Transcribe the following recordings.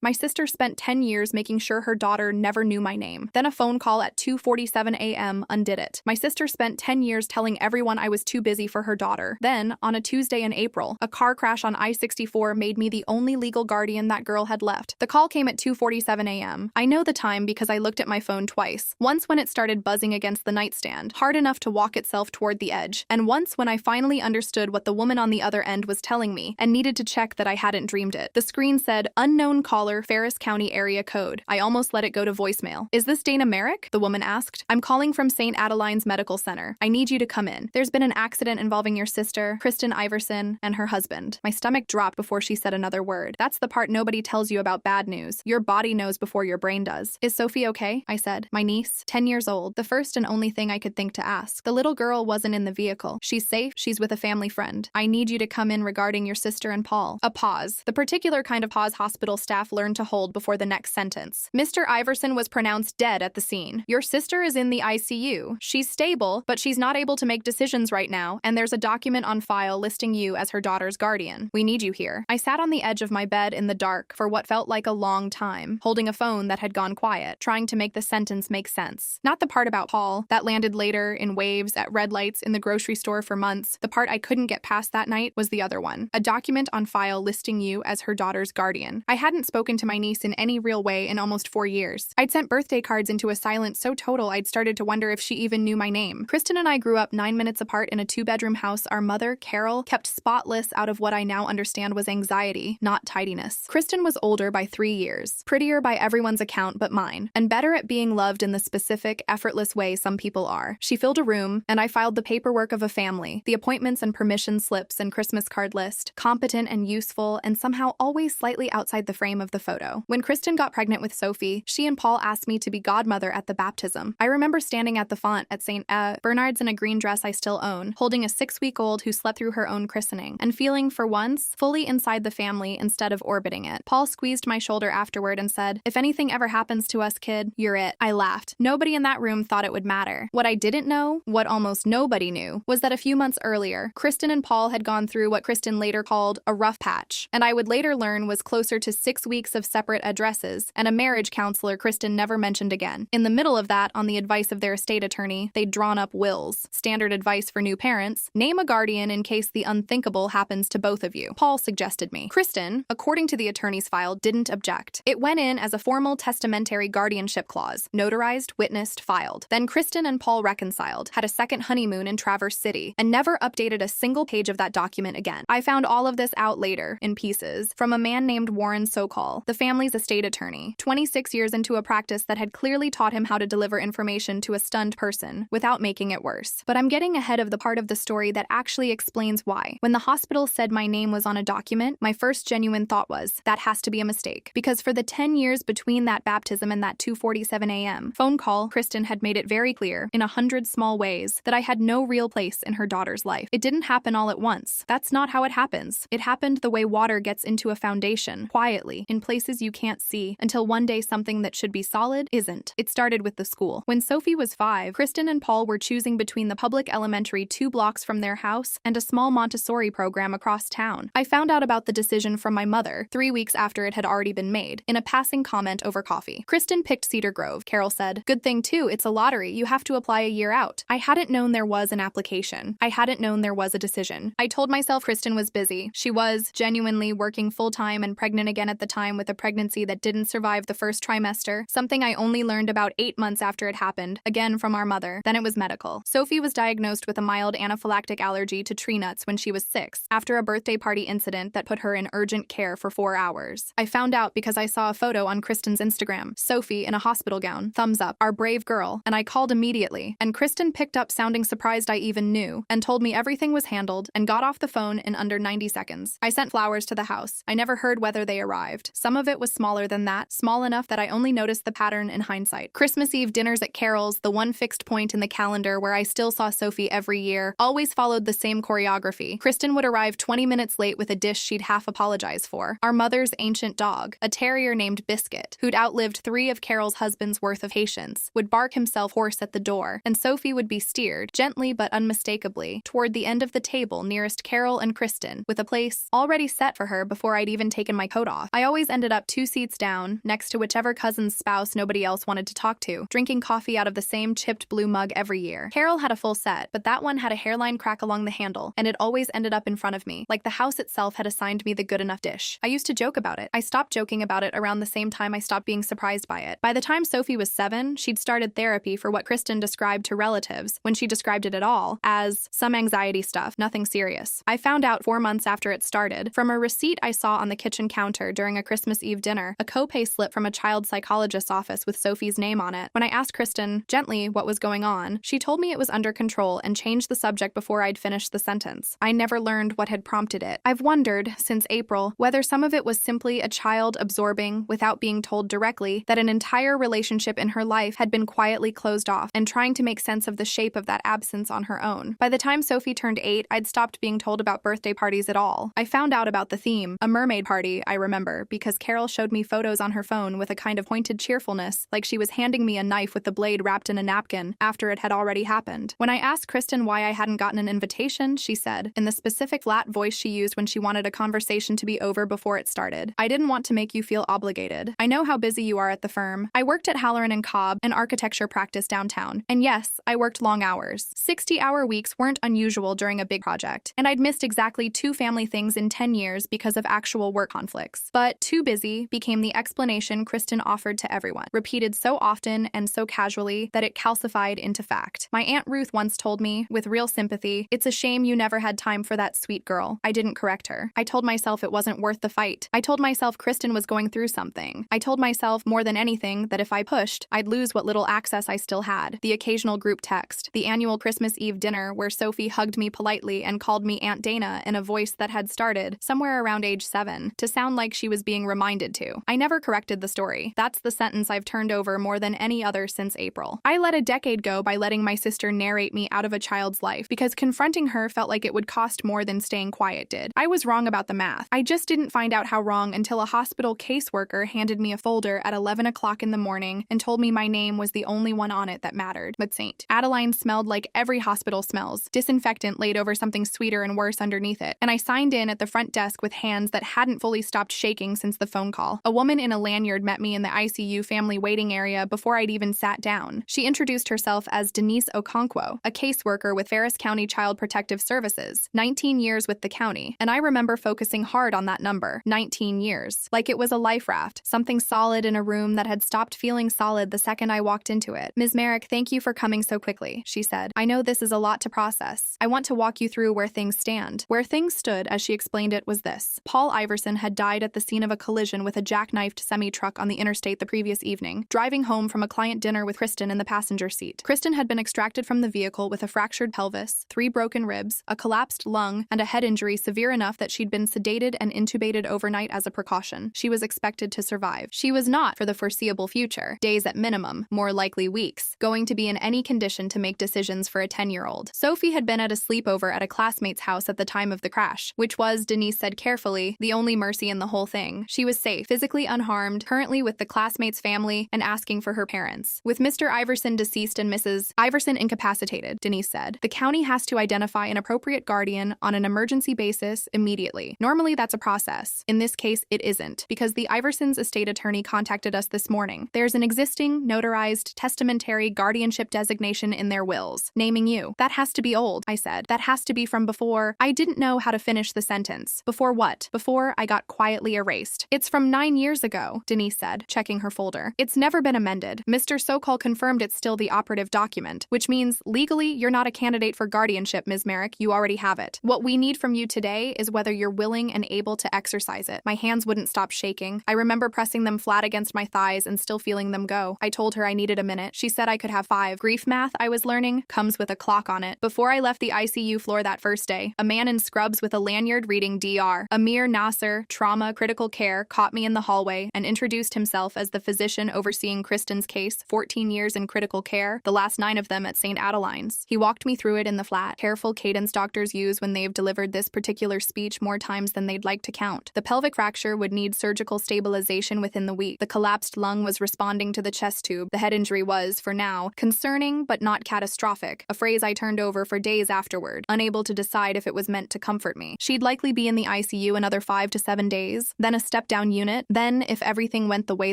My sister spent 10 years making sure her daughter never knew my name. Then a phone call at 2:47 a.m. undid it. My sister spent 10 years telling everyone I was too busy for her daughter. Then, on a Tuesday in April, a car crash on I-64 made me the only legal guardian that girl had left. The call came at 2:47 a.m. I know the time because I looked at my phone twice. Once when it started buzzing against the nightstand, hard enough to walk itself toward the edge, and once when I finally understood what the woman on the other end was telling me and needed to check that I hadn't dreamed it. The screen said, "Unknown caller, Ferris County area code." I almost let it go to voicemail. "Is this Dana Merrick?" the woman asked. "I'm calling from St. Adeline's Medical Center. I need you to come in. There's been an accident involving your sister, Kristen Iverson, and her husband." My stomach dropped before she said another word. That's the part nobody tells you about bad news. Your body knows before your brain does. "Is Sophie okay?" I said. "My niece, 10 years old." The first and only thing I could think to ask. The little girl wasn't in the vehicle. "She's safe. She's with a family friend. I need you to come in regarding your sister and Paul." A pause. The particular kind of pause hospital staff learned to hold before the next sentence. "Mr. Iverson was pronounced dead at the scene. Your sister is in the ICU. She's stable, but she's not able to make decisions right now, and there's a document on file listing you as her daughter's guardian. We need you here." I sat on the edge of my bed in the dark for what felt like a long time, holding a phone that had gone quiet, trying to make the sentence make sense. Not the part about Paul, that landed later in waves at red lights in the grocery store for months. The part I couldn't get past that night was the other one. A document on file listing you as her daughter's guardian. I hadn't spoken to my niece in any real way in almost 4 years. I'd sent birthday cards into a silence so total I'd started to wonder if she even knew my name. Kristen and I grew up 9 minutes apart in a 2-bedroom house our mother, Carol, kept spotless out of what I now understand was anxiety, not tidiness. Kristen was older by 3 years, prettier by everyone's account but mine, and better at being loved in the specific, effortless way some people are. She filled a room, and I filed the paperwork of a family, the appointments and permission slips and Christmas card list, competent and useful, and somehow always slightly outside the frame of the photo. When Kristen got pregnant with Sophie, she and Paul asked me to be godmother at the baptism. I remember standing at the font at St. Bernard's in a green dress I still own, holding a 6-week-old who slept through her own christening, and feeling, for once, fully inside the family instead of orbiting it. Paul squeezed my shoulder afterward and said, "If anything ever happens to us, kid, you're it." I laughed. Nobody in that room thought it would matter. What I didn't know, what almost nobody knew, was that a few months earlier, Kristen and Paul had gone through what Kristen later called a rough patch, and I would later learn was closer to 6 weeks of separate addresses and a marriage counselor Kristen never mentioned again. In the middle of that, on the advice of their estate attorney, they'd drawn up wills. Standard advice for new parents: name a guardian in case the unthinkable happens to both of you. Paul suggested me. Kristen, according to the attorney's file, didn't object. It went in as a formal testamentary guardianship clause, notarized, witnessed, filed. Then Kristen and Paul reconciled, had a second honeymoon in Traverse City, and never updated a single page of that document again. I found all of this out later, in pieces, from a man named Warren Sokol, the family's estate attorney, 26 years into a practice that had clearly taught him how to deliver information to a stunned person without making it worse. But I'm getting ahead of the part of the story that actually explains why. When the hospital said my name was on a document, my first genuine thought was, that has to be a mistake. Because for the 10 years between that baptism and that 2:47 a.m. phone call, Kristen had made it very clear, in 100 small ways, that I had no real place in her daughter's life. It didn't happen all at once. That's not how it happens. It happened the way water gets into a foundation, quietly, in places you can't see, until one day something that should be solid isn't. It started with the school. When Sophie was 5, Kristen and Paul were choosing between the public elementary 2 blocks from their house and a small Montessori program across town. I found out about the decision from my mother 3 weeks after it had already been made, in a passing comment over coffee. "Kristen picked Cedar Grove," Carol said. "Good thing too, it's a lottery. You have to apply a year out." I hadn't known there was an application. I hadn't known there was a decision. I told myself Kristen was busy. She was, genuinely, working full-time and pregnant again at the time with a pregnancy that didn't survive the first trimester, something I only learned about 8 months after it happened, again from our mother. Then it was medical. Sophie was diagnosed with a mild anaphylactic allergy to tree nuts when she was 6, after a birthday party incident that put her in urgent care for 4 hours. I found out because I saw a photo on Kristen's Instagram. Sophie in a hospital gown, thumbs up, our brave girl, and I called immediately, and Kristen picked up sounding surprised I even knew, and told me everything was handled, and got off the phone in under 90 seconds. I sent flowers to the house. I never heard whether they arrived. Some of it was smaller than that, small enough that I only noticed the pattern in hindsight. Christmas Eve dinners at Carol's, the one fixed point in the calendar where I still saw Sophie every year, always followed the same choreography. Kristen would arrive 20 minutes late with a dish she'd half apologize for. Our mother's ancient dog, a terrier named Biscuit, who'd outlived 3 of Carol's husband's worth of patience, would bark himself hoarse at the door, and Sophie would be steered, gently but unmistakably, toward the end of the table nearest Carol and Kristen, with a place already set for her before I'd even taken my coat off. I always ended up 2 seats down, next to whichever cousin's spouse nobody else wanted to talk to, drinking coffee out of the same chipped blue mug every year. Carol had a full set, but that one had a hairline crack along the handle, and it always ended up in front of me, like the house itself had assigned me the good enough dish. I used to joke about it. I stopped joking about it around the same time I stopped being surprised by it. By the time Sophie was 7, she'd started therapy for what Kristen described to relatives, when she described it at all, as some anxiety stuff, nothing serious. I found out 4 months after it started from a receipt I saw on the kitchen counter during a Christmas Eve dinner, a copay slip from a child psychologist's office with Sophie's name on it. When I asked Kristen, gently, what was going on, she told me it was under control and changed the subject before I'd finished the sentence. I never learned what had prompted it. I've wondered, since April, whether some of it was simply a child absorbing, without being told directly, that an entire relationship in her life had been quietly closed off and trying to make sense of the shape of that absence on her own. By the time Sophie turned 8, I'd stopped being told about birthday parties at all. I found out about the theme, a mermaid party, I remember, because Carol showed me photos on her phone with a kind of pointed cheerfulness, like she was handing me a knife with the blade wrapped in a napkin after it had already happened. When I asked Kristen why I hadn't gotten an invitation, she said, in the specific flat voice she used when she wanted a conversation to be over before it started, I didn't want to make you feel obligated. I know how busy you are at the firm. I worked at Halloran and Cobb, an architecture practice downtown. And yes, I worked long hours. 60-hour weeks weren't unusual during a big project, and I'd missed exactly 2 family things in 10 years because of actual work conflicts. But too busy became the explanation Kristen offered to everyone, repeated so often and so casually that it calcified into fact. My Aunt Ruth once told me, with real sympathy, it's a shame you never had time for that sweet girl. I didn't correct her. I told myself it wasn't worth the fight. I told myself Kristen was going through something. I told myself more than anything that if I pushed, I'd lose what little access I still had. The occasional group text, the annual Christmas Eve dinner where Sophie hugged me politely and called me Aunt Dana in a voice that had started, somewhere around age 7, to sound like she was being reminded to. I never corrected the story. That's the sentence I've turned over more than any other since April. I let a decade go by letting my sister narrate me out of a child's life because confronting her felt like it would cost more than staying quiet did. I was wrong about the math. I just didn't find out how wrong until a hospital caseworker handed me a folder at 11 o'clock in the morning and told me my name was the only one on it that mattered. But St. Adeline smelled like every hospital smells, disinfectant laid over something sweeter and worse underneath it, and I signed in at the front desk with hands that hadn't fully stopped shaking since the phone call. A woman in a lanyard met me in the ICU family waiting area before I'd even sat down. She introduced herself as Denise Okonkwo, a caseworker with Ferris County Child Protective Services, 19 years with the county, and I remember focusing hard on that number, 19 years, like it was a life raft, something solid in a room that had stopped feeling solid the second I walked into it. Ms. Merrick, thank you for coming so quickly, she said. I know this is a lot to process. I want to walk you through where things stand. Where things stood, as she explained it, was this. Paul Iverson had died at the scene of a collision with a jackknifed semi-truck on the interstate the previous evening, driving home from a client dinner with Kristen in the passenger seat. Kristen had been extracted from the vehicle with a fractured pelvis, 3 broken ribs, a collapsed lung, and a head injury severe enough that she'd been sedated and intubated overnight as a precaution. She was expected to survive. She was not, for the foreseeable future, days at minimum, more likely weeks, going to be in any condition to make decisions for a 10-year-old. Sophie had been at a sleepover at a classmate's house at the time of the crash, which was, Denise said carefully, the only mercy in the whole thing. She was safe, physically unharmed, currently with the classmate's family, and asking for her parents. With Mr. Iverson deceased and Mrs. Iverson incapacitated, Denise said, the county has to identify an appropriate guardian on an emergency basis immediately. Normally that's a process. In this case, it isn't, because the Iversons' estate attorney contacted us this morning. There's an existing, notarized, testamentary guardianship designation in their wills, naming you. That has to be old, I said. That has to be from before. I didn't know how to finish the sentence. Before what? Before I got quietly erased. It's from 9 years ago, Denise said, checking her folder. It's never been amended. Mr. Sokol confirmed it's still the operative document, which means legally you're not a candidate for guardianship, Ms. Merrick. You already have it. What we need from you today is whether you're willing and able to exercise it. My hands wouldn't stop shaking. I remember pressing them flat against my thighs and still feeling them go. I told her I needed a minute. She said I could have 5. Grief math, I was learning, comes with a clock on it. Before I left the ICU floor that first day, a man in scrubs with a lanyard reading DR, Amir Nasser, trauma, critical care, caught me in the hallway and introduced himself as the physician overseeing Kristen's case, 14 years in critical care, the last 9 of them at St. Adeline's. He walked me through it in the flat, careful cadence doctors use when they've delivered this particular speech more times than they'd like to count. The pelvic fracture would need surgical stabilization within the week. The collapsed lung was responding to the chest tube. The head injury was, for now, concerning but not catastrophic, a phrase I turned over for days afterward, unable to decide if it was meant to comfort me. She'd likely be in the ICU another 5 to 7 days, then a step step-down unit, then, if everything went the way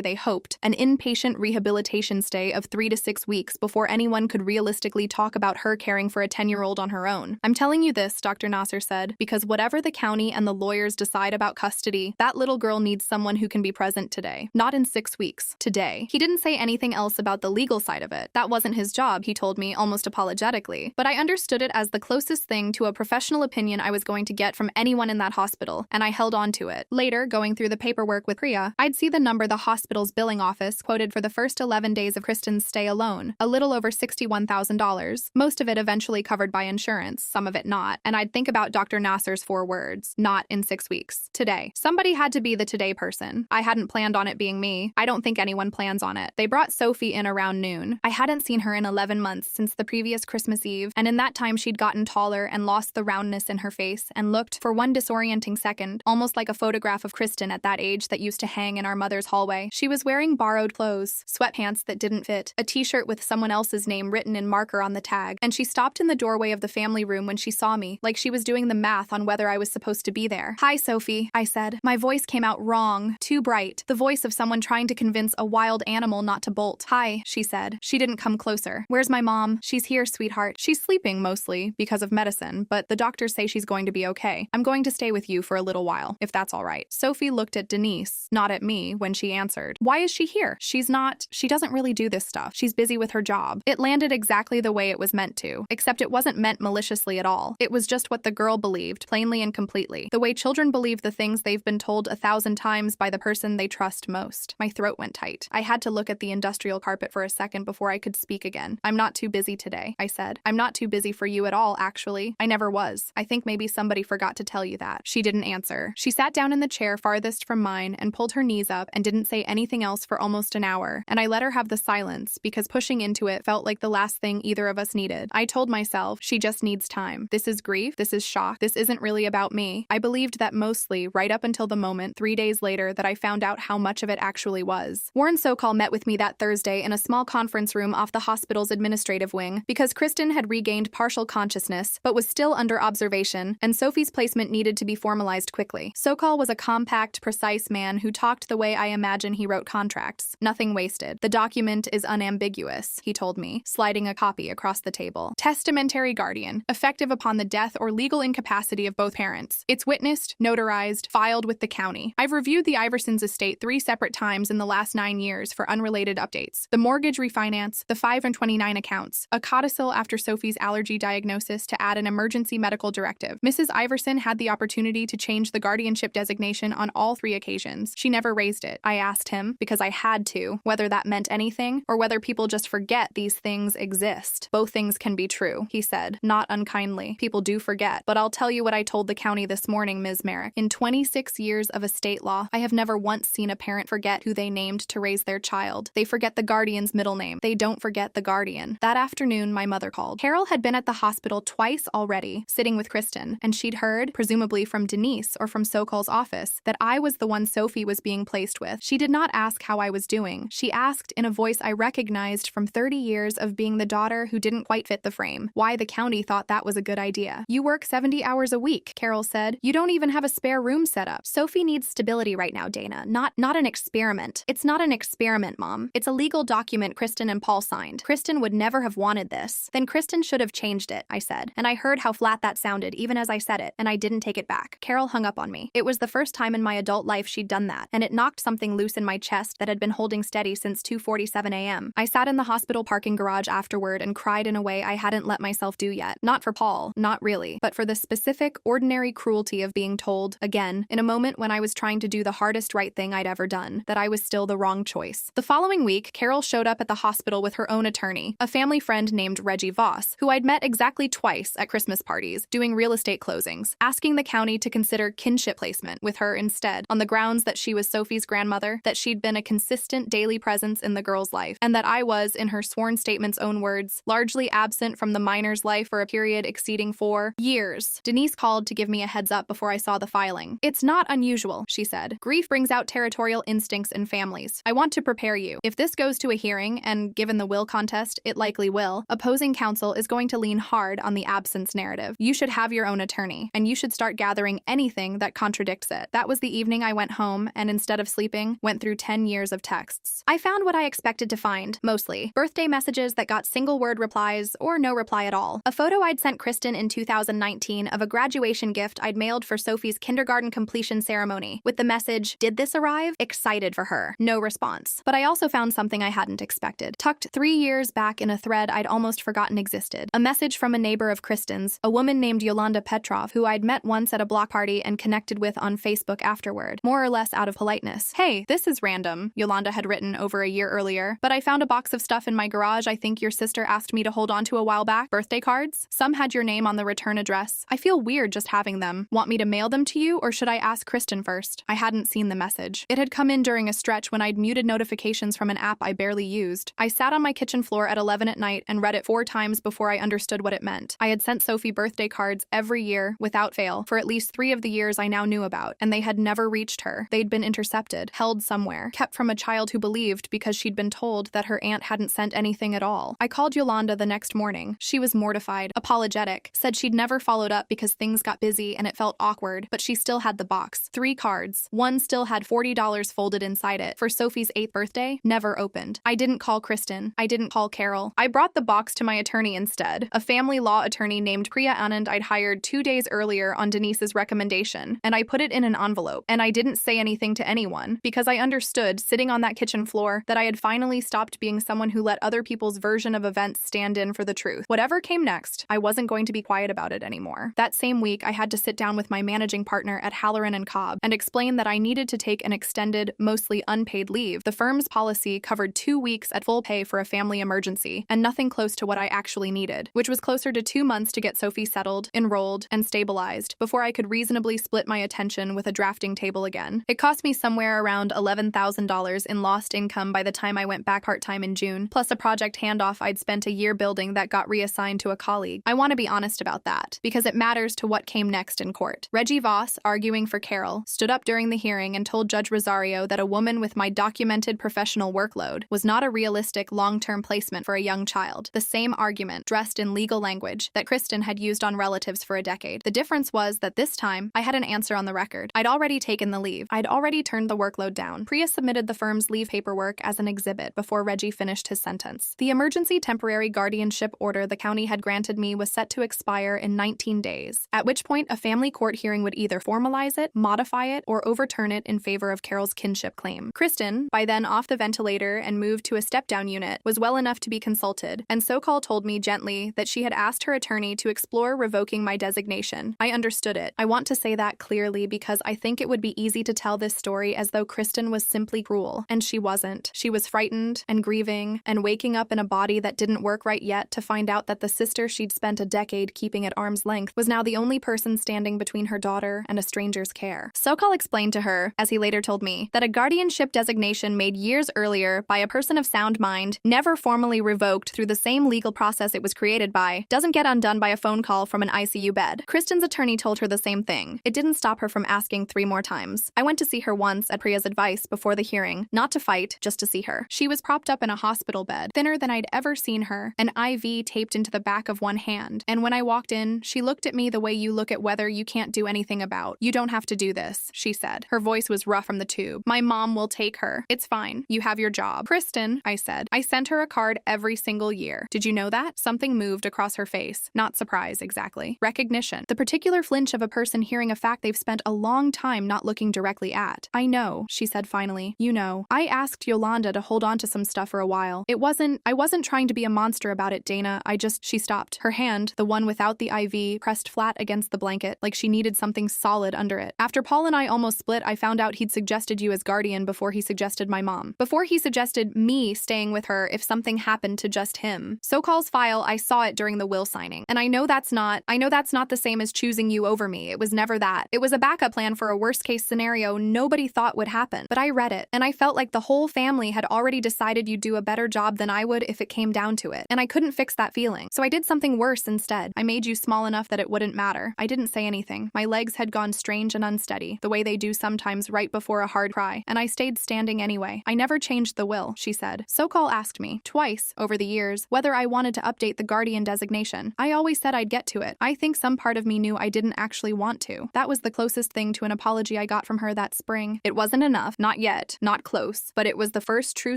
they hoped, an inpatient rehabilitation stay of 3 to 6 weeks before anyone could realistically talk about her caring for a 10-year-old on her own. I'm telling you this, Dr. Nasser said, because whatever the county and the lawyers decide about custody, that little girl needs someone who can be present today. Not in 6 weeks. Today. He didn't say anything else about the legal side of it. That wasn't his job, he told me, almost apologetically. But I understood it as the closest thing to a professional opinion I was going to get from anyone in that hospital, and I held on to it. Later, going through the paperwork with Priya, I'd see the number the hospital's billing office quoted for the first 11 days of Kristen's stay alone, a little over $61,000, most of it eventually covered by insurance, some of it not, and I'd think about Dr. Nasser's 4 words, not in 6 weeks. Today. Somebody had to be the today person. I hadn't planned on it being me. I don't think anyone plans on it. They brought Sophie in around noon. I hadn't seen her in 11 months since the previous Christmas Eve, and in that time she'd gotten taller and lost the roundness in her face and looked, for one disorienting second, almost like a photograph of Kristen at that age that used to hang in our mother's hallway. She was wearing borrowed clothes, sweatpants that didn't fit, a t-shirt with someone else's name written in marker on the tag, and she stopped in the doorway of the family room when she saw me, like she was doing the math on whether I was supposed to be there. "Hi, Sophie," I said. My voice came out wrong, too bright, the voice of someone trying to convince a wild animal not to bolt. "Hi," she said. She didn't come closer. "Where's my mom?" "She's here, sweetheart. She's sleeping mostly, because of medicine, but the doctors say she's going to be okay. I'm going to stay with you for a little while, if that's all right." Sophie looked at Denise, not at me, when she answered. "Why is she here? She doesn't really do this stuff. She's busy with her job." It landed exactly the way it was meant to, except it wasn't meant maliciously at all. It was just what the girl believed, plainly and completely. The way children believe the things they've been told 1,000 times by the person they trust most. My throat went tight. I had to look at the industrial carpet for a second before I could speak again. "I'm not too busy today," I said. "I'm not too busy for you at all, actually. I never was. I think maybe somebody forgot to tell you that." She didn't answer. She sat down in the chair farthest from mine and pulled her knees up and didn't say anything else for almost an hour, and I let her have the silence because pushing into it felt like the last thing either of us needed. I told myself, she just needs time. This is grief. This is shock. This isn't really about me. I believed that mostly, right up until the moment, 3 days later, that I found out how much of it actually was. Warren Sokol met with me that Thursday in a small conference room off the hospital's administrative wing because Kristen had regained partial consciousness but was still under observation, and Sophie's placement needed to be formalized quickly. Sokol was a compact, precise man who talked the way I imagine he wrote contracts. Nothing wasted. The document is unambiguous, he told me, sliding a copy across the table. Testamentary guardian, effective upon the death or legal incapacity of both parents. It's witnessed, notarized, filed with the county. I've reviewed the Iversons' estate 3 separate times in the last 9 years for unrelated updates. The mortgage refinance, the 5 and 29 accounts, a codicil after Sophie's allergy diagnosis to add an emergency medical directive. Mrs. Iverson had the opportunity to change the guardianship designation on all 3 occasions. She never raised it. I asked him, because I had to, whether that meant anything or whether people just forget these things exist. "Both things can be true," he said, not unkindly. "People do forget. But I'll tell you what I told the county this morning, Ms. Merrick. In 26 years of estate law, I have never once seen a parent forget who they named to raise their child. They forget the guardian's middle name. They don't forget the guardian." That afternoon, my mother called. Carol had been at the hospital twice already, sitting with Kristen, and she'd heard, presumably from Denise or from Sokol's office, that I was the one Sophie was being placed with. She did not ask how I was doing. She asked, in a voice I recognized from 30 years of being the daughter who didn't quite fit the frame, why the county thought that was a good idea. "You work 70 hours a week," Carol said. "You don't even have a spare room set up." "Sophie needs stability right now, Dana. Not an experiment." "It's not an experiment, Mom. It's a legal document Kristen and Paul signed. Kristen would never have wanted this." "Then Kristen should have changed it," I said. And I heard how flat that sounded even as I said it, and I didn't take it back. Carol hung up on me. It was the first time in my adult life she'd done that, and it knocked something loose in my chest that had been holding steady since 2:47 a.m. I sat in the hospital parking garage afterward and cried in a way I hadn't let myself do yet. Not for Paul, not really, but for the specific, ordinary cruelty of being told, again, in a moment when I was trying to do the hardest right thing I'd ever done, that I was still the wrong choice. The following week, Carol showed up at the hospital with her own attorney, a family friend named Reggie Voss, who I'd met exactly twice at Christmas parties, doing real estate closings, asking the county to consider kinship placement with her instead, on the grounds that she was Sophie's grandmother, that she'd been a consistent daily presence in the girl's life, and that I was, in her sworn statement's own words, largely absent from the minor's life for a period exceeding 4 years. Denise called to give me a heads up before I saw the filing. "It's not unusual," she said. "Grief brings out territorial instincts in families. I want to prepare you. If this goes to a hearing, and given the will contest, it likely will, opposing counsel is going to lean hard on the absence narrative. You should have your own attorney, and you should start gathering anything that contradicts it." That was the evening morning I went home and instead of sleeping, went through 10 years of texts. I found what I expected to find, mostly. Birthday messages that got single-word replies or no reply at all. A photo I'd sent Kristen in 2019 of a graduation gift I'd mailed for Sophie's kindergarten completion ceremony, with the message, "Did this arrive? Excited for her." No response. But I also found something I hadn't expected. Tucked 3 years back in a thread I'd almost forgotten existed. A message from a neighbor of Kristen's, a woman named Yolanda Petrov, who I'd met once at a block party and connected with on Facebook afterward, more or less out of politeness. "Hey, this is random," Yolanda had written over a year earlier, "but I found a box of stuff in my garage I think your sister asked me to hold on to a while back. Birthday cards? Some had your name on the return address. I feel weird just having them. Want me to mail them to you, or should I ask Kristen first?" I hadn't seen the message. It had come in during a stretch when I'd muted notifications from an app I barely used. I sat on my kitchen floor at 11 at night and read it 4 times before I understood what it meant. I had sent Sophie birthday cards every year, without fail, for at least 3 of the years I now knew about, and they had never reached her. They'd been intercepted, held somewhere, kept from a child who believed because she'd been told that her aunt hadn't sent anything at all. I called Yolanda the next morning. She was mortified, apologetic, said she'd never followed up because things got busy and it felt awkward, but she still had the box. 3 cards. One still had $40 folded inside it for Sophie's 8th birthday, never opened. I didn't call Kristen. I didn't call Carol. I brought the box to my attorney instead, a family law attorney named Priya Anand I'd hired 2 days earlier on Denise's recommendation, and I put it in an envelope, and I didn't say anything to anyone because I understood, sitting on that kitchen floor, that I had finally stopped being someone who let other people's version of events stand in for the truth. Whatever came next, I wasn't going to be quiet about it anymore. That same week, I had to sit down with my managing partner at Halloran & Cobb and explain that I needed to take an extended, mostly unpaid leave. The firm's policy covered 2 weeks at full pay for a family emergency, and nothing close to what I actually needed, which was closer to 2 months to get Sophie settled, enrolled, and stabilized before I could reasonably split my attention with a drafting table again. It cost me somewhere around $11,000 in lost income by the time I went back part-time in June, plus a project handoff I'd spent a year building that got reassigned to a colleague. I want to be honest about that, because it matters to what came next in court. Reggie Voss, arguing for Carol, stood up during the hearing and told Judge Rosario that a woman with my documented professional workload was not a realistic long-term placement for a young child. The same argument, dressed in legal language, that Kristen had used on relatives for a decade. The difference was that this time, I had an answer on the record. I'd already taken the leave. I'd already turned the workload down. Priya submitted the firm's leave paperwork as an exhibit before Reggie finished his sentence. The emergency temporary guardianship order the county had granted me was set to expire in 19 days, at which point a family court hearing would either formalize it, modify it, or overturn it in favor of Carol's kinship claim. Kristen, by then off the ventilator and moved to a step-down unit, was well enough to be consulted, and Sokol told me gently that she had asked her attorney to explore revoking my designation. I understood it. I want to say that clearly because I think it would be easy to tell this story as though Kristen was simply cruel, and she wasn't. She was frightened and grieving and waking up in a body that didn't work right yet to find out that the sister she'd spent a decade keeping at arm's length was now the only person standing between her daughter and a stranger's care. Sokol explained to her, as he later told me, that a guardianship designation made years earlier by a person of sound mind, never formally revoked through the same legal process it was created by, doesn't get undone by a phone call from an ICU bed. Kristen's attorney told her the same thing. It didn't stop her from asking 3 more times. I went to see her once at Priya's advice before the hearing, not to fight, just to see her. She was propped up in a hospital bed, thinner than I'd ever seen her, an IV taped into the back of one hand, and when I walked in, she looked at me the way you look at weather you can't do anything about. "You don't have to do this," she said. Her voice was rough from the tube. "My mom will take her. It's fine. You have your job." "Kristen," I said. "I sent her a card every single year. Did you know that?" Something moved across her face. Not surprise, exactly. Recognition. The particular flinch of a person hearing a fact they've spent a long time not looking directly at. "I know," she said finally. "You know. I asked Yolanda to hold on to some stuff for a while. I wasn't trying to be a monster about it, Dana. She stopped. Her hand, the one without the IV, pressed flat against the blanket, like she needed something solid under it. "After Paul and I almost split, I found out he'd suggested you as guardian before he suggested my mom. Before he suggested me staying with her if something happened to just him. Sokol's file, I saw it during the will signing. And I know that's not the same as choosing you over me. It was never that. It was a backup plan for a worst-case scenario nobody thought would happen. But I read it, and I felt like the whole family had already decided you'd do a better job than I would if it came down to it. And I couldn't fix that feeling. So I did something worse instead. I made you small enough that it wouldn't matter. I didn't say anything. My legs had gone strange and unsteady, the way they do sometimes right before a hard cry, and I stayed standing anyway. I never changed the will," she said. Sokol asked me, twice, over the years, whether I wanted to update the guardian designation. I always said I'd get to it. I think some part of me knew I didn't actually want to. That was the closest thing to an apology I got from her that spring. It wasn't enough, not yet, not close, but it was the first true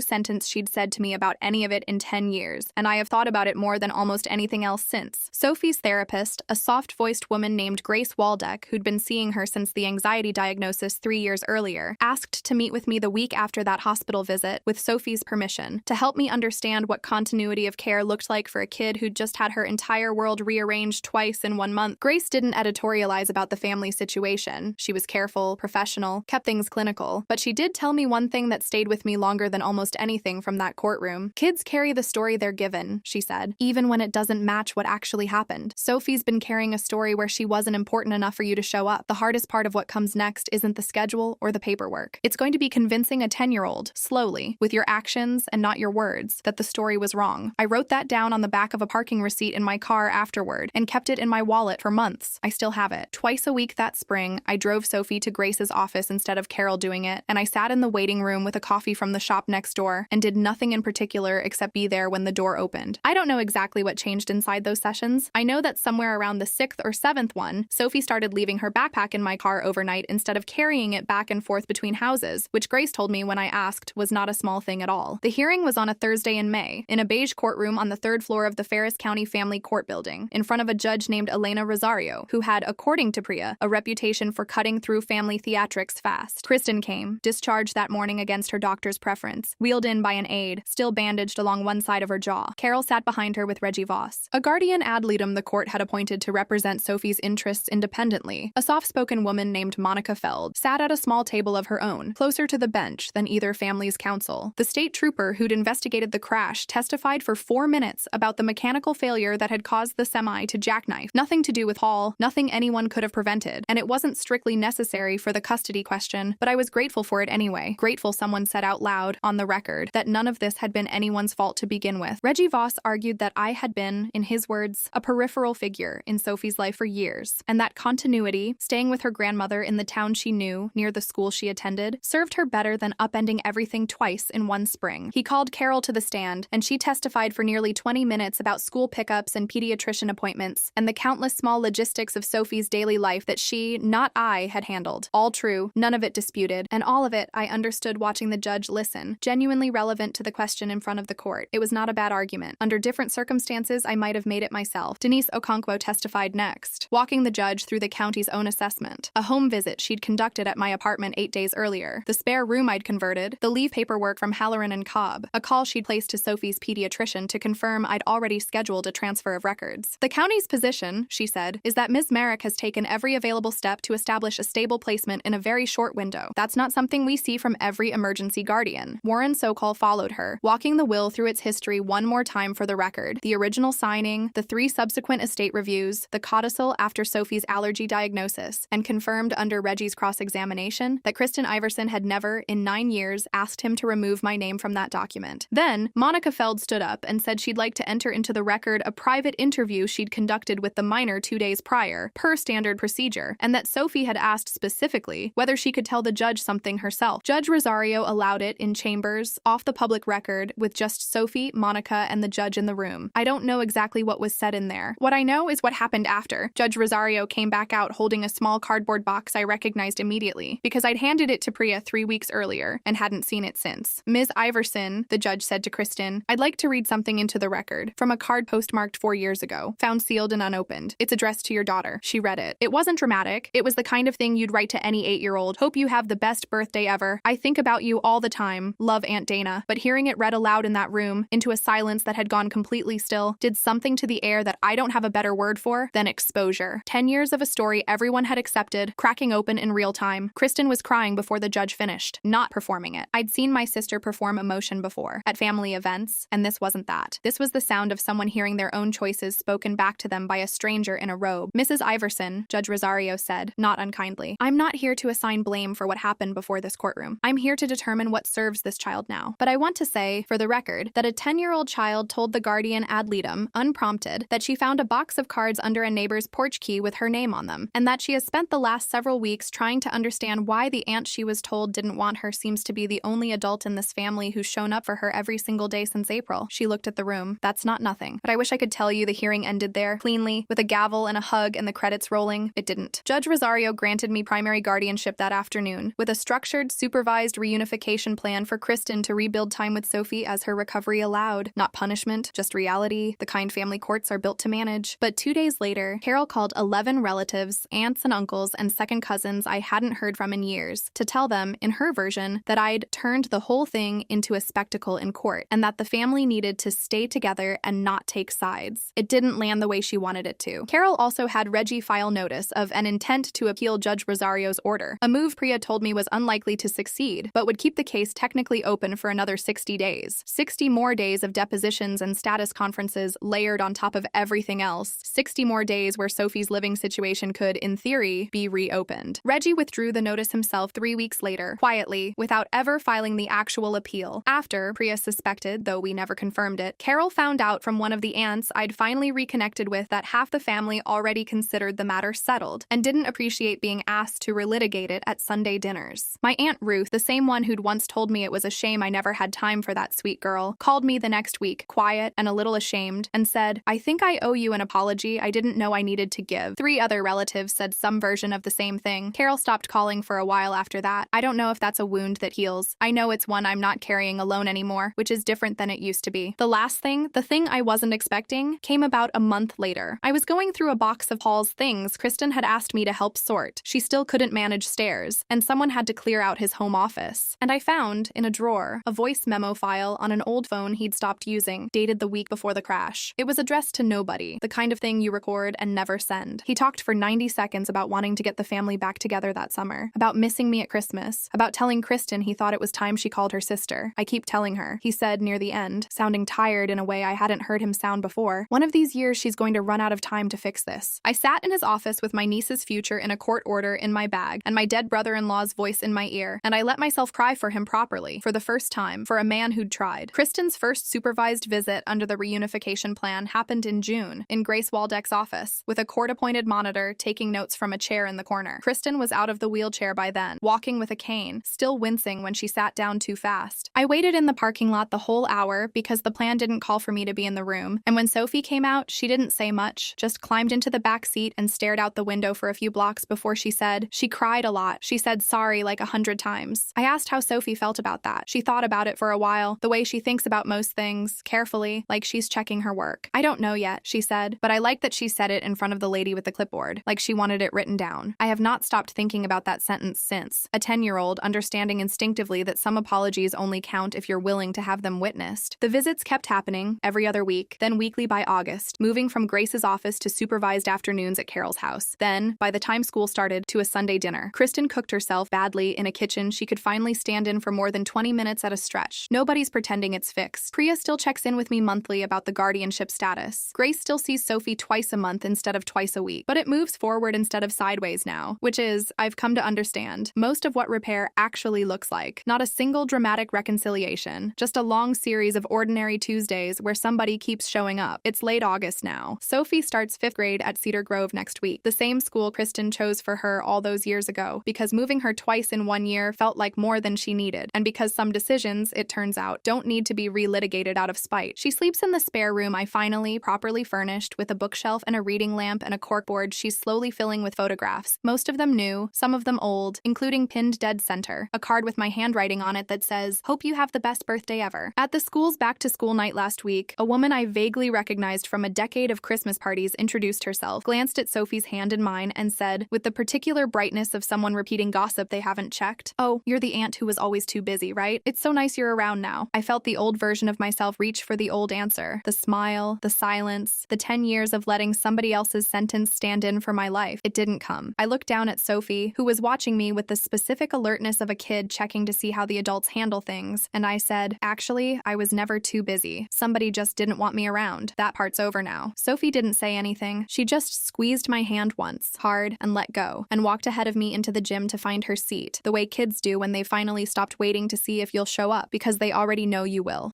sentence she'd said to me about any of it in 10 years, and I have thought about it more than almost anything else since. Sophie's therapist, a soft-voiced woman named Grace Waldeck, who'd been seeing her since the anxiety diagnosis 3 years earlier, asked to meet with me the week after that hospital visit, with Sophie's permission, to help me understand what continuity of care looked like for a kid who'd just had her entire world rearranged twice in 1 month. Grace didn't editorialize about the family situation. She was careful, professional, kept things clinical, but she did tell me one thing that stayed with me longer than almost anything from that courtroom. Kids carry the story they're given, she said, even when it doesn't match what actually happened. Sophie's been carrying a story where she wasn't important enough for you to show up. The hardest part of what comes next isn't the schedule or the paperwork. It's going to be convincing a 10-year-old, slowly, with your actions and not your words, that the story was wrong. I wrote that down on the back of a parking receipt in my car afterward and kept it in my wallet for months. I still have it. Twice a week that spring, I drove Sophie to Grace's office instead of Carol doing it, and I sat in the waiting room with a coffee from the shop next door and did nothing in particular except be there when the door opened. I don't know exactly what changed inside those sessions. I know that somewhere around the 6th or 7th one, Sophie started leaving her backpack in my car overnight instead of carrying it back and forth between houses, which Grace told me when I asked was not a small thing at all. The hearing was on a Thursday in May, in a beige courtroom on the 3rd floor of the Ferris County Family Court building, in front of a judge named Elena Rosario, who had, according to Priya, a reputation for cutting through family theatrics fast. Kristen came, discharged that morning against her doctor's preference, wheeled in by an aide, still bandaged along one side of her jaw. Carol sat behind her with Reggie Voss. A guardian ad litem the court had appointed to represent Sophie's interests independently, a soft-spoken woman named Monica Feld, sat at a small table of her own, closer to the bench than either family's counsel. The state trooper who'd investigated the crash testified for 4 minutes about the mechanical failure that had caused the semi to jackknife. Nothing to do with Hall, nothing anyone could have prevented, and it wasn't strictly necessary for the custody question, but I was grateful for it anyway. Grateful someone said out loud, on the record, that none of this had been anyone's fault to begin with. Reggie Voss argued that I had been, in his words, a peripheral figure in Sophie's life for years, and that continuity, staying with her grandmother in the town she knew, near the school she attended, served her better than upending everything twice in one spring. He called Carol to the stand, and she testified for nearly 20 minutes about school pickups and pediatrician appointments, and the countless small logistics of Sophie's daily life that she, not I, had handled. All true, none of it disputed, and all of it I understood watching the judge listen, genuinely relevant to the question in front of the court. It was not a bad argument. Under different circumstances, I might have made it myself. Denise Okonkwo testified next, walking the judge through the county's own assessment, a home visit she'd conducted at my apartment 8 days earlier, the spare room I'd converted, the leave paperwork from Halloran and Cobb, a call she'd placed to Sophie's pediatrician to confirm I'd already scheduled a transfer of records. The county's position, she said, is that Ms. Merrick has taken every available step to establish a stable placement in a very short window. That's not something we see from every emergency guardian. Warren Sokol followed her, walking the will through its history one more time for the record, the original signing, the 3 subsequent estate reviews, the codicil after Sophie's allergy diagnosis, and confirmed under Reggie's cross-examination that Kristen Iverson had never, in 9 years, asked him to remove my name from that document. Then, Monica Feld stood up and said she'd like to enter into the record a private interview she'd conducted with the minor 2 days prior, per standard procedure, and that Sophie had asked specifically whether she could tell the judge something herself. Judge Rosario allowed it in chambers, off the public record, with just Sophie, Monica, and the judge in the room. I don't know exactly what was said in there. What I know is what happened after. Judge Rosario came back out holding a small cardboard box I recognized immediately, because I'd handed it to Priya 3 weeks earlier and hadn't seen it since. Ms. Iverson, the judge said to Kristen, I'd like to read something into the record, from a card postmarked 4 years ago, found sealed and unopened. It's addressed to your daughter. She read it. It wasn't dramatic. It was the kind of thing you'd write to any 8-year-old. Hope you have the best birthday ever. I think about you all the time. Love, Aunt Dana. But hearing it read aloud in that room, into a silence that had gone completely still, did something to the air that I don't have a better word for than exposure. 10 years of a story everyone had accepted, cracking open in real time. Kristen was crying before the judge finished, not performing it. I'd seen my sister perform emotion before, at family events, and this wasn't that. This was the sound of someone hearing their own choices spoken back to them by a stranger in a robe. Mrs. Iverson, Judge Rosario said, not unkindly, I'm not here to assign blame for what happened before this courtroom. I'm here to determine what serves this child now. But I want to say, for the record, that a 10-year-old child told the guardian ad litem, unprompted, that she found a box of cards under a neighbor's porch key with her name on them, and that she has spent the last several weeks trying to understand why the aunt she was told didn't want her seems to be the only adult in this family who's shown up for her every single day since April. She looked at the room. That's not nothing. But I wish I could tell you the hearing ended there, cleanly, with a gavel and a hug and the credits rolling. It didn't. Judge Rosario granted me primary ordinary guardianship that afternoon, with a structured, supervised reunification plan for Kristen to rebuild time with Sophie as her recovery allowed. Not punishment, just reality, the kind family courts are built to manage. But 2 days later, Carol called 11 relatives, aunts and uncles, and second cousins I hadn't heard from in years, to tell them, in her version, that I'd turned the whole thing into a spectacle in court, and that the family needed to stay together and not take sides. It didn't land the way she wanted it to. Carol also had Reggie file notice of an intent to appeal Judge Rosario's order, a move Priya told me was unlikely to succeed, but would keep the case technically open for another 60 days. 60 more days of depositions and status conferences layered on top of everything else. 60 more days where Sophie's living situation could, in theory, be reopened. Reggie withdrew the notice himself 3 weeks later, quietly, without ever filing the actual appeal. After, Priya suspected, though we never confirmed it, Carol found out from one of the aunts I'd finally reconnected with that half the family already considered the matter settled, and didn't appreciate being asked to relitigate it at Sunday dinners. My Aunt Ruth, the same one who'd once told me it was a shame I never had time for that sweet girl, called me the next week, quiet and a little ashamed, and said, "I think I owe you an apology I didn't know I needed to give." 3 other relatives said some version of the same thing. Carol stopped calling for a while after that. I don't know if that's a wound that heals. I know it's one I'm not carrying alone anymore, which is different than it used to be. The last thing, the thing I wasn't expecting, came about a month later. I was going through a box of Paul's things Kristen had asked me to help sort. She still couldn't manage stairs, and someone had to clear out his home office. And I found, in a drawer, a voice memo file on an old phone he'd stopped using, dated the week before the crash. It was addressed to nobody, the kind of thing you record and never send. He talked for 90 seconds about wanting to get the family back together that summer, about missing me at Christmas, about telling Kristen he thought it was time she called her sister. "I keep telling her," he said near the end, sounding tired in a way I hadn't heard him sound before. "One of these years she's going to run out of time to fix this." I sat in his office with my niece's future in a court order in my bag, and my dead brother-in-law's voice in my ear, and I let myself cry for him properly, for the first time, for a man who'd tried. Kristen's first supervised visit under the reunification plan happened in June, in Grace Waldeck's office, with a court-appointed monitor taking notes from a chair in the corner. Kristen was out of the wheelchair by then, walking with a cane, still wincing when she sat down too fast. I waited in the parking lot the whole hour because the plan didn't call for me to be in the room, and when Sophie came out, she didn't say much, just climbed into the back seat and stared out the window for a few blocks before she said, she cried a lot. She said sorry like 100 times. I asked how Sophie felt about that. She thought about it for a while, the way she thinks about most things, carefully, like she's checking her work. "I don't know yet," she said, but I like that she said it in front of the lady with the clipboard, like she wanted it written down. I have not stopped thinking about that sentence since. A 10-year-old understanding instinctively that some apologies only count if you're willing to have them witnessed. The visits kept happening, every other week, then weekly by August, moving from Grace's office to supervised afternoons at Carol's house. Then, by the time school started, to a Sunday dinner. Kristen cooked herself badly in a kitchen she could finally stand in for more than 20 minutes at a stretch. Nobody's pretending it's fixed. Priya still checks in with me monthly about the guardianship status. Grace still sees Sophie twice a month instead of twice a week. But it moves forward instead of sideways now, which is, I've come to understand, most of what repair actually looks like. Not a single dramatic reconciliation, just a long series of ordinary Tuesdays where somebody keeps showing up. It's late August now. Sophie starts 5th grade at Cedar Grove next week, the same school Kristen chose for her all those years ago, because moving her twice in 1 year felt like more than she needed, and because some decisions, it turns out, don't need to be relitigated out of spite. She sleeps in the spare room I finally properly furnished, with a bookshelf and a reading lamp and a corkboard she's slowly filling with photographs, most of them new, some of them old, including pinned dead center, a card with my handwriting on it that says, "Hope you have the best birthday ever." At the school's back-to-school night last week, a woman I vaguely recognized from a decade of Christmas parties introduced herself, glanced at Sophie's hand in mine, and said, with the particular brightness of someone repeating gossip they haven't checked, "Oh, you're the aunt who was always too busy, right? It's so nice you're around now." I felt the old version of myself reach for the old answer. The smile, the silence, the 10 years of letting somebody else's sentence stand in for my life. It didn't come. I looked down at Sophie, who was watching me with the specific alertness of a kid checking to see how the adults handle things, and I said, "Actually, I was never too busy. Somebody just didn't want me around. That part's over now." Sophie didn't say anything. She just squeezed my hand once, hard, and let go, and walked ahead of me into the gym to find her seat, the way kids do when they finally stopped waiting to see if you'll show up, because they already know you will.